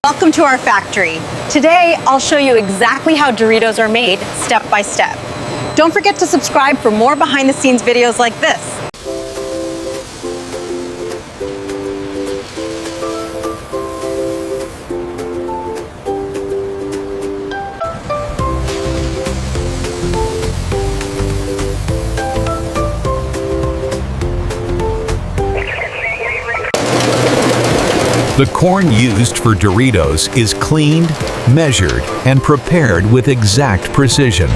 Welcome to our factory. Today, I'll show you exactly how Doritos are made, step by step. Don't forget to subscribe for more behind-the-scenes videos like this. The corn used for Doritos is cleaned, measured, and prepared with exact precision.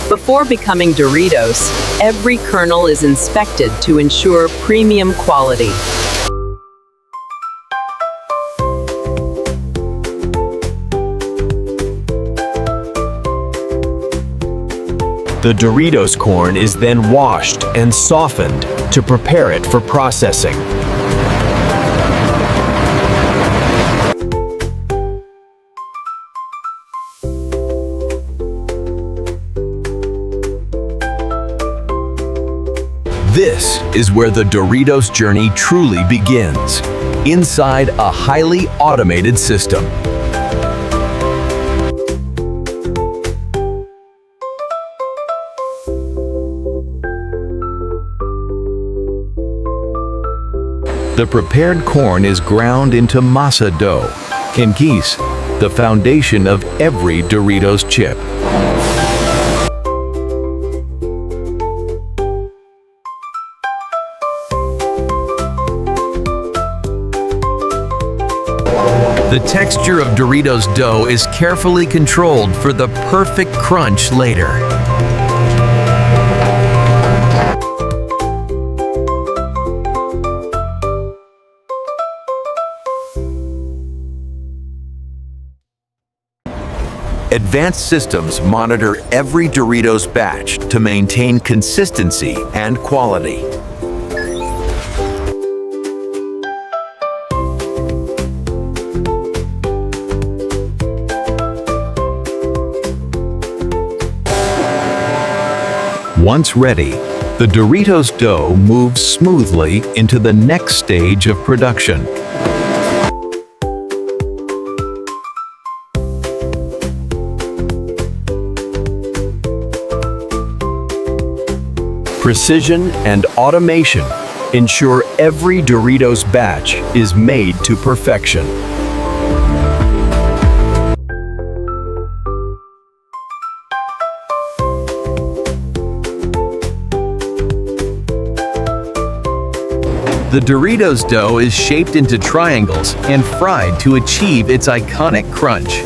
Before becoming Doritos, every kernel is inspected to ensure premium quality. The Doritos corn is then washed and softened to prepare it for processing. This is where the Doritos journey truly begins, inside a highly automated system. The prepared corn is ground into masa dough, quinquis, the foundation of every Doritos chip. The texture of Doritos dough is carefully controlled for the perfect crunch later. Advanced systems monitor every Doritos batch to maintain consistency and quality. Once ready, the Doritos dough moves smoothly into the next stage of production. Precision and automation ensure every Doritos batch is made to perfection. The Doritos dough is shaped into triangles and fried to achieve its iconic crunch.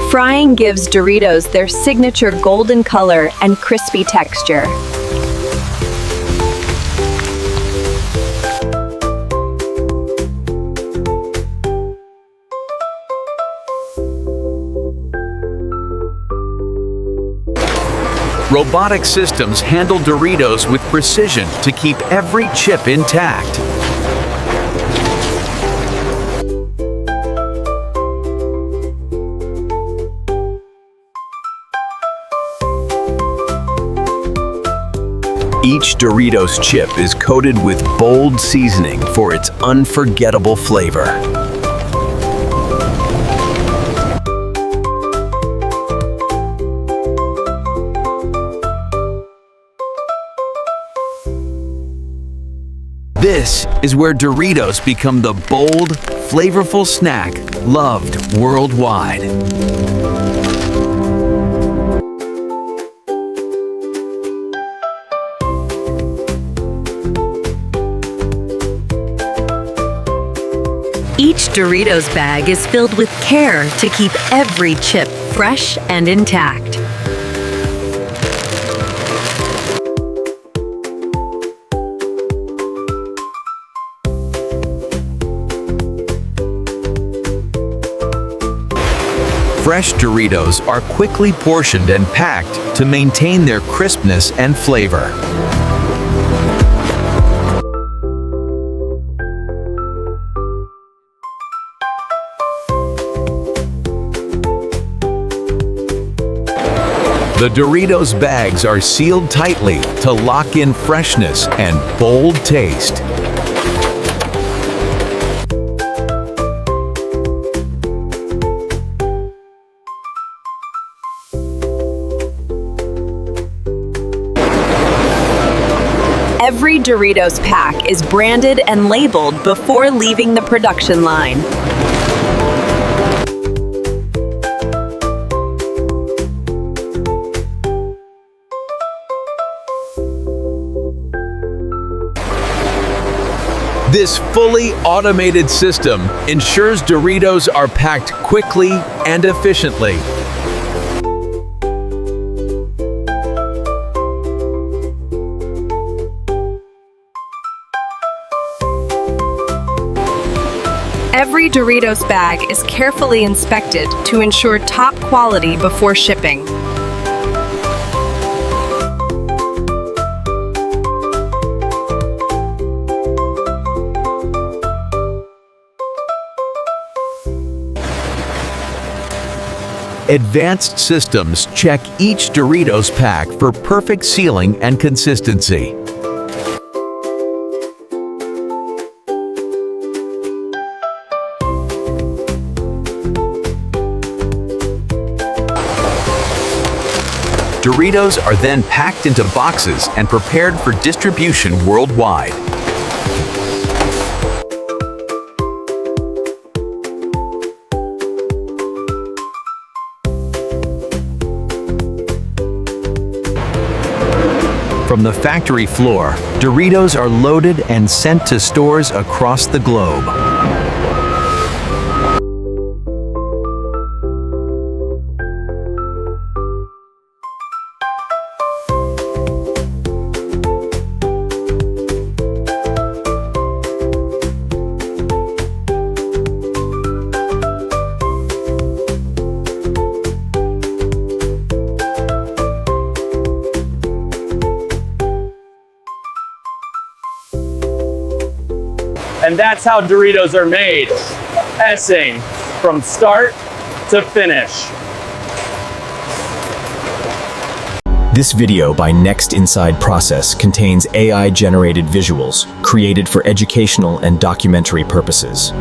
Frying gives Doritos their signature golden color and crispy texture. Robotic systems handle Doritos with precision to keep every chip intact. Each Doritos chip is coated with bold seasoning for its unforgettable flavor. This is where Doritos become the bold, flavorful snack loved worldwide. Each Doritos bag is filled with care to keep every chip fresh and intact. Fresh Doritos are quickly portioned and packed to maintain their crispness and flavor. The Doritos bags are sealed tightly to lock in freshness and bold taste. Every Doritos pack is branded and labeled before leaving the production line. This fully automated system ensures Doritos are packed quickly and efficiently. Every Doritos bag is carefully inspected to ensure top quality before shipping. Advanced systems check each Doritos pack for perfect sealing and consistency. Doritos are then packed into boxes and prepared for distribution worldwide. From the factory floor, Doritos are loaded and sent to stores across the globe. And that's how Doritos are made. Essing from start to finish. This video by Next Inside Process contains AI-generated visuals created for educational and documentary purposes.